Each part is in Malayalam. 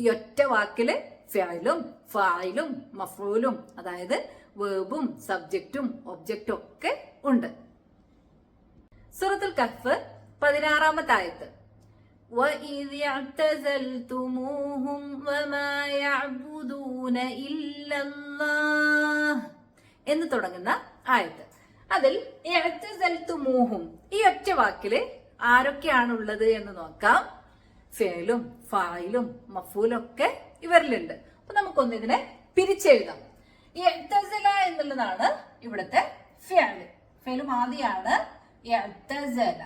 ഈ ഒറ്റ വാക്കില് ഫിഅലും ഫായിലും മഫ്ഊലും അതായത് വേർബും സബ്ജക്റ്റും ഒബ്ജക്റ്റും ഒക്കെ ഉണ്ട്. സൂറത്തുൽ കഹ്ഫ് 16-ാമത്തെ ആയത്ത് وَإِذِ اعْتَزَلْتُمُوهُمْ وَمَا يَعْبُدُونَ إِلَّا اللَّهَ എന്ന് തുടങ്ങുന്ന ആയത്ത്. അതിൽ ഇഅ്തസൽതുമൂഹും ഈ ഒറ്റ വാക്കില് ആരൊക്കെയാണുള്ളത് എന്ന് നോക്കാം. ഫിഅലും ഫായിലും മഫ്ഊലും ഒക്കെ ഇവരിലുണ്ട്. അപ്പൊ നമുക്കൊന്ന് ഇതിനെ പിരിച്ചെഴുതാം. ഇഅ്തസല എന്നുള്ളതാണ് ഇവിടുത്തെ ഫിഅല്. ഫിഅലും ആദ്യമാണ് ഇഅ്തസല.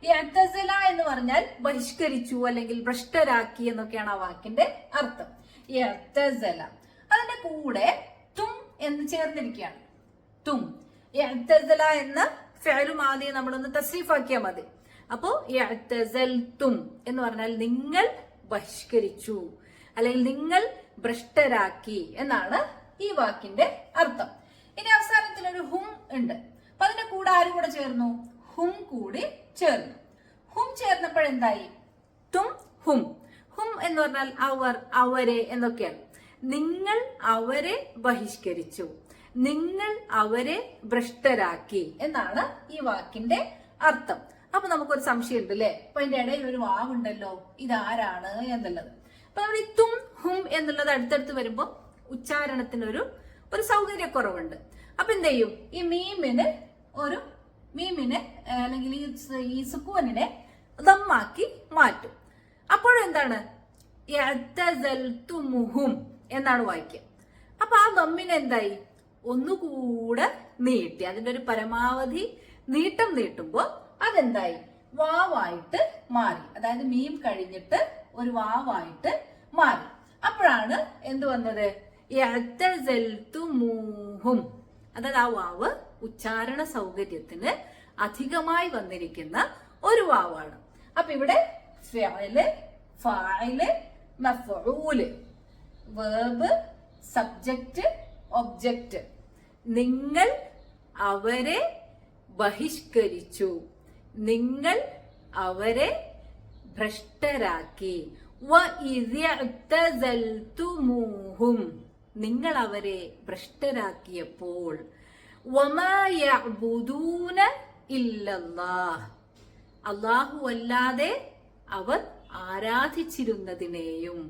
ഇഅ്തസല എന്ന് പറഞ്ഞാൽ ബഹിഷ്കരിച്ചു അല്ലെങ്കിൽ ഭ്രഷ്ടരാക്കി എന്നൊക്കെയാണ് ആ വാക്കിന്റെ അർത്ഥം. ഇഅ്തസല. അതിന്റെ കൂടെ തും എന്ന് ചേർന്നിരിക്കുകയാണ്. തും. ഇഅ്തസല എന്ന ഫിഅലും ആദ്യം നമ്മളൊന്ന് തസ്രീഫാക്കിയാൽ മതി. അപ്പോ ഇഅ്തസൽതും എന്ന് പറഞ്ഞാൽ നിങ്ങൾ ബഹിഷ്കരിച്ചു അല്ലെങ്കിൽ നിങ്ങൾ ഭ്രഷ്ടരാക്കി എന്നാണ് ഈ വാക്കിന്റെ അർത്ഥം. ഇനി അവസാനത്തിൽ ഒരു ഹും ഉണ്ട്. അപ്പൊ അതിന്റെ കൂടെ ആരും കൂടെ ചേർന്നു? ഹും കൂടി ചേർന്നു. ഹും ചേർന്നപ്പോഴെന്തായി? തും ഹും. ഹും എന്ന് പറഞ്ഞാൽ അവർ, അവരെ എന്നൊക്കെയാണ്. നിങ്ങൾ അവരെ ബഹിഷ്കരിച്ചു, നിങ്ങൾ അവരെ ഭ്രഷ്ടരാക്കി എന്നാണ് ഈ വാക്കിന്റെ അർത്ഥം. അപ്പൊ നമുക്കൊരു സംശയം ഉണ്ട് അല്ലെ? അപ്പൊ അതിന്റെ ഇടയിൽ ഒരു വാവുണ്ടല്ലോ, ഇതാരാണ് എന്നുള്ളത്. അപ്പൊ നമ്മൾ ഈ തും ഹും എന്നുള്ളത് അടുത്തടുത്ത് വരുമ്പോ ഉച്ചാരണത്തിന് ഒരു സൗകര്യക്കുറവുണ്ട്. അപ്പൊ എന്ത് ചെയ്യും? ഈ മീമിനെ അല്ലെങ്കിൽ ഈ സുക്കൂനിനെ ദമ്മാക്കി മാറ്റും. അപ്പോഴെന്താണ്? ഇഅ്തസൽതുമുഹും എന്നാണ് വായിക്കുക. അപ്പൊ ആ ദമ്മിനെ എന്തായി? ഒന്നുകൂടെ നീട്ടി, അതിന്റെ ഒരു പരമാവധി നീട്ടം നീട്ടുമ്പോ അതെന്തായി? വാവായിട്ട് മാറി. അതായത് മീം കഴിഞ്ഞിട്ട് ഒരു വാവായിട്ട് മാറി. അപ്പോഴാണ് എന്ത് വന്നത്? ഇഅ്തസൽതുമൂഹും. അതായത് ആ വാവ് ഉച്ചാരണ സൗകര്യത്തിന് അധികമായി വന്നിരിക്കുന്ന ഒരു വാവാണ്. അപ്പൊ ഇവിടെ ഫിഅല്, ഫായില്, മഫ്ഊല്, വേർബ്, സബ്ജക്റ്റ്, ഒബ്ജക്റ്റ്. നിങ്ങൾ അവരെ ബഹിഷ്കരിച്ചു, നിങ്ങൾ അവരെ ഭ്രഷ്ടരാക്കി. വഇദ്ഇഅ്തസൽതുമൂഹും നിങ്ങൾ അവരെ ഭ്രഷ്ടരാക്കിയപ്പോൾ. വമാ യഅ്ബുദൂന ഇല്ലല്ലാഹ് അല്ലാഹു അല്ലാതെ അവർ ആരാധിച്ചിരുന്നതിനെയും